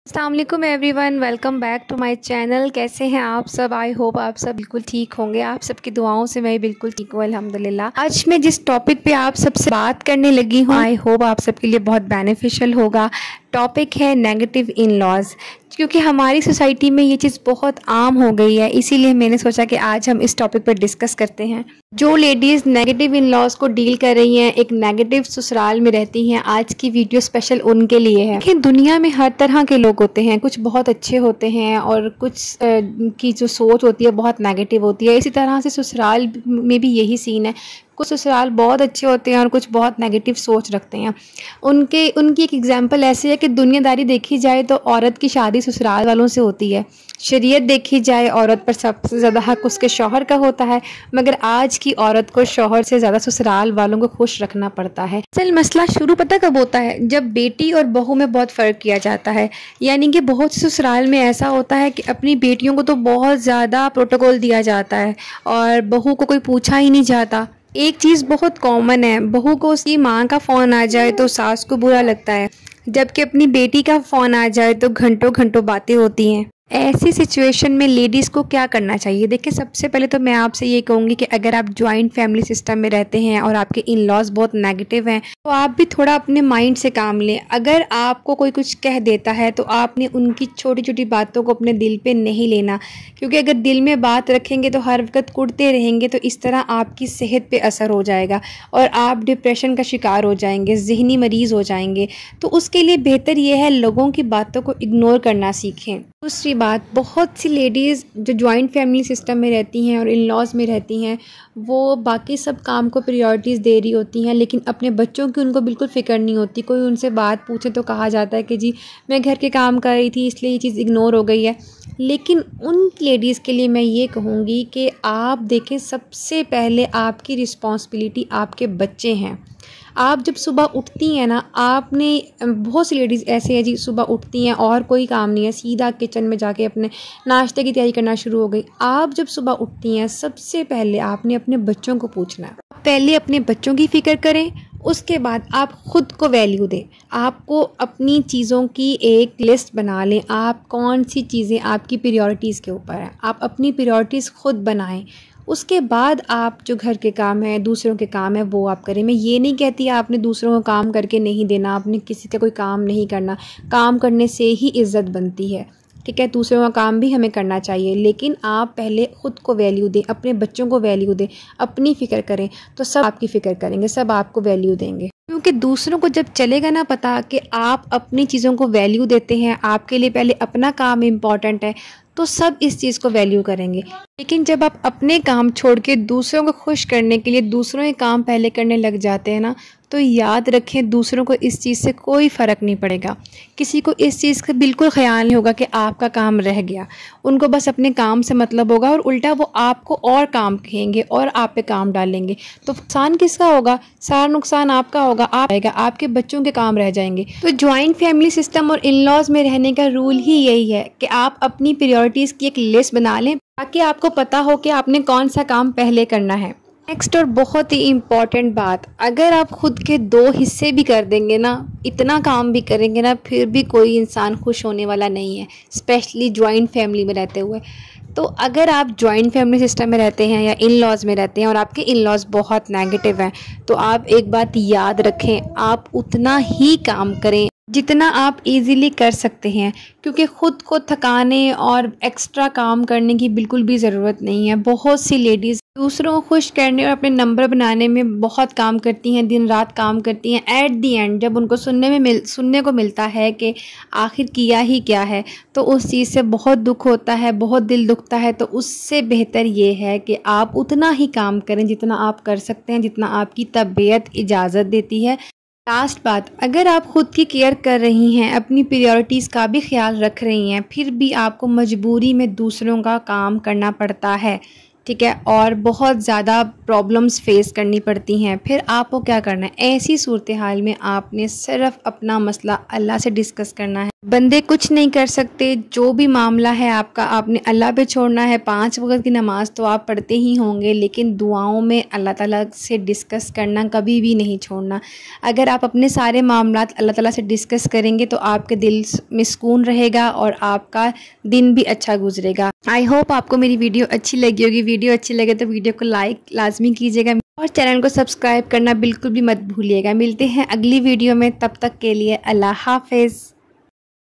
अस्सलाम वालेकुम everyone, welcome back to my channel. कैसे हैं आप सब? आई होप आप सब बिल्कुल ठीक होंगे। आप सबकी दुआओं से मैं बिल्कुल ठीक हूँ, अल्हम्दुलिल्लाह। आज मैं जिस टॉपिक पे आप सबसे बात करने लगी हूँ, आई होप आप सबके लिए बहुत बेनिफिशियल होगा। टॉपिक है नेगेटिव इन लॉज। क्योंकि हमारी सोसाइटी में ये चीज़ बहुत आम हो गई है, इसीलिए मैंने सोचा कि आज हम इस टॉपिक पर डिस्कस करते हैं। जो लेडीज़ नेगेटिव इन लॉज को डील कर रही हैं, एक नेगेटिव ससुराल में रहती हैं, आज की वीडियो स्पेशल उनके लिए है। देखिए, दुनिया में हर तरह के लोग होते हैं, कुछ बहुत अच्छे होते हैं और कुछ की जो सोच होती है बहुत नेगेटिव होती है। इसी तरह से ससुराल में भी यही सीन है। कुछ ससुराल बहुत अच्छे होते हैं और कुछ बहुत नेगेटिव सोच रखते हैं। उनकी एक एग्जांपल ऐसी है कि दुनियादारी देखी जाए तो औरत की शादी ससुराल वालों से होती है। शरीयत देखी जाए, औरत पर सबसे ज़्यादा हक उसके शौहर का होता है, मगर आज की औरत को शौहर से ज़्यादा ससुराल वालों को खुश रखना पड़ता है। असल मसला शुरू पता कब होता है? जब बेटी और बहू में बहुत फ़र्क किया जाता है। यानी कि बहुत से ससुराल में ऐसा होता है कि अपनी बेटियों को तो बहुत ज़्यादा प्रोटोकॉल दिया जाता है और बहू को कोई पूछा ही नहीं जाता। एक चीज़ बहुत कॉमन है, बहू को उसकी माँ का फ़ोन आ जाए तो सास को बुरा लगता है, जबकि अपनी बेटी का फ़ोन आ जाए तो घंटों घंटों बातें होती हैं। ऐसी सिचुएशन में लेडीज़ को क्या करना चाहिए? देखिए, सबसे पहले तो मैं आपसे ये कहूँगी कि अगर आप जॉइंट फैमिली सिस्टम में रहते हैं और आपके इन लॉज बहुत नेगेटिव हैं, तो आप भी थोड़ा अपने माइंड से काम लें। अगर आपको कोई कुछ कह देता है तो आपने उनकी छोटी छोटी बातों को अपने दिल पे नहीं लेना, क्योंकि अगर दिल में बात रखेंगे तो हर वक्त कुटते रहेंगे, तो इस तरह आपकी सेहत पे असर हो जाएगा और आप डिप्रेशन का शिकार हो जाएंगे, ज़हनी मरीज़ हो जाएंगे। तो उसके लिए बेहतर ये है लोगों की बातों को इग्नोर करना सीखें। दूसरी बात, बहुत सी लेडीज़ जो जॉइंट फैमिली सिस्टम में रहती हैं और इन लॉज में रहती हैं, वो बाकी सब काम को प्रायोरिटीज़ दे रही होती हैं, लेकिन अपने बच्चों की उनको बिल्कुल फ़िक्र नहीं होती। कोई उनसे बात पूछे तो कहा जाता है कि जी मैं घर के काम कर रही थी इसलिए ये चीज़ इग्नोर हो गई है। लेकिन उन लेडीज़ के लिए मैं ये कहूँगी कि आप देखें, सबसे पहले आपकी रिस्पॉन्सिबिलिटी आपके बच्चे हैं। आप जब सुबह उठती हैं ना, आपने बहुत सी लेडीज़ ऐसे हैं जी सुबह उठती हैं और कोई काम नहीं है, सीधा किचन में जाके अपने नाश्ते की तैयारी करना शुरू हो गई। आप जब सुबह उठती हैं, सबसे पहले आपने अपने बच्चों को पूछना है। पहले अपने बच्चों की फ़िक्र करें, उसके बाद आप ख़ुद को वैल्यू दें। आपको अपनी चीज़ों की एक लिस्ट बना लें, आप कौन सी चीज़ें आपकी प्रायोरिटीज़ के ऊपर हैं, आप अपनी प्रायोरिटीज़ ख़ुद बनाएं। उसके बाद आप जो घर के काम हैं, दूसरों के काम हैं, वो आप करें। मैं ये नहीं कहती आपने दूसरों को काम करके नहीं देना, आपने किसी का कोई काम नहीं करना। काम करने से ही इज़्ज़त बनती है, ठीक है? दूसरों का काम भी हमें करना चाहिए, लेकिन आप पहले ख़ुद को वैल्यू दें, अपने बच्चों को वैल्यू दें, अपनी फ़िक्र करें, तो सब आपकी फ़िक्र करेंगे, सब आपको वैल्यू देंगे। क्योंकि दूसरों को जब चलेगा ना पता कि आप अपनी चीज़ों को वैल्यू देते हैं, आपके लिए पहले अपना काम इम्पॉर्टेंट है, तो सब इस चीज़ को वैल्यू करेंगे। लेकिन जब आप अपने काम छोड़ के दूसरों को खुश करने के लिए दूसरों के काम पहले करने लग जाते हैं ना, तो याद रखें, दूसरों को इस चीज़ से कोई फ़र्क नहीं पड़ेगा। किसी को इस चीज़ का बिल्कुल ख़याल नहीं होगा कि आपका काम रह गया। उनको बस अपने काम से मतलब होगा और उल्टा वो आपको और काम कहेंगे और आप पे काम डालेंगे। तो नुकसान किसका होगा? सारा नुकसान आपका होगा, आपके बच्चों के काम रह जाएंगे। तो जॉइंट फैमिली सिस्टम और इन लॉज में रहने का रूल ही यही है कि आप अपनी प्रायोरिटीज़ की एक लिस्ट बना लें, ताकि आपको पता हो कि आपने कौन सा काम पहले करना है। नेक्स्ट और बहुत ही इम्पॉर्टेंट बात, अगर आप खुद के 2 हिस्से भी कर देंगे ना, इतना काम भी करेंगे ना, फिर भी कोई इंसान खुश होने वाला नहीं है, स्पेशली जॉइंट फैमिली में रहते हुए। तो अगर आप जॉइंट फैमिली सिस्टम में रहते हैं या इन लॉज में रहते हैं और आपके इन लॉज बहुत नेगेटिव हैं, तो आप एक बात याद रखें, आप उतना ही काम करें जितना आप इजीली कर सकते हैं, क्योंकि ख़ुद को थकाने और एक्स्ट्रा काम करने की बिल्कुल भी ज़रूरत नहीं है। बहुत सी लेडीज़ दूसरों को खुश करने और अपने नंबर बनाने में बहुत काम करती हैं, दिन रात काम करती हैं। एट दी एंड जब उनको सुनने को मिलता है कि आखिर किया ही क्या है, तो उस चीज़ से बहुत दुख होता है, बहुत दिल दुखता है। तो उससे बेहतर ये है कि आप उतना ही काम करें जितना आप कर सकते हैं, जितना आपकी तबीयत इजाज़त देती है। लास्ट बात, अगर आप खुद की केयर कर रही हैं, अपनी प्रायोरिटीज़ का भी ख्याल रख रही हैं, फिर भी आपको मजबूरी में दूसरों का काम करना पड़ता है, ठीक है, और बहुत ज़्यादा प्रॉब्लम्स फेस करनी पड़ती हैं। फिर आपको क्या करना है, ऐसी सूरत हाल में आपने सिर्फ अपना मसला अल्लाह से डिस्कस करना है। बंदे कुछ नहीं कर सकते, जो भी मामला है आपका आपने अल्लाह पे छोड़ना है। 5 वक्त की नमाज़ तो आप पढ़ते ही होंगे, लेकिन दुआओं में अल्लाह ताला से डिस्कस करना कभी भी नहीं छोड़ना। अगर आप अपने सारे मामलात अल्लाह ताला से डिस्कस करेंगे तो आपके दिल में सुकून रहेगा और आपका दिन भी अच्छा गुजरेगा। आई होप आपको मेरी वीडियो अच्छी लगी होगी। वीडियो अच्छी लगे तो वीडियो को लाइक लाजमी कीजिएगा और चैनल को सब्सक्राइब करना बिल्कुल भी मत भूलिएगा। मिलते हैं अगली वीडियो में, तब तक के लिए अल्लाह हाफिज़।